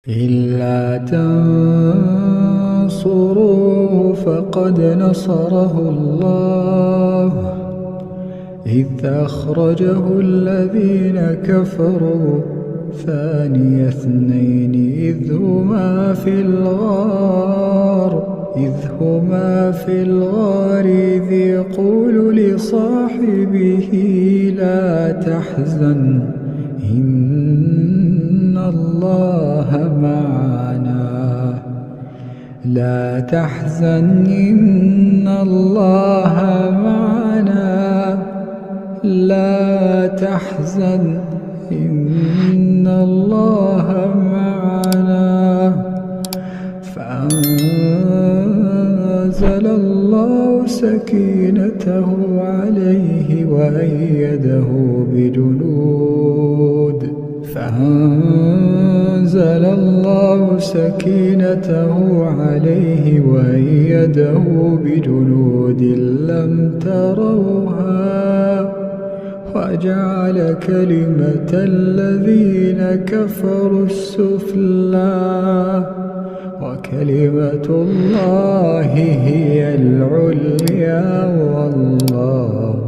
إلا تنصروه فقد نصره الله إذ أخرجه الذين كفروا ثاني اثنين إذ هما في الغار إذ يقول لصاحبه لا تحزن إن الله معنا لا تحزن إن الله معنا لا تحزن إن الله معنا فأنزل الله سكينته عليه وأيده بجنود لم تروها وجعل كلمة الذين كفروا السفلى وكلمة الله هي العليا والله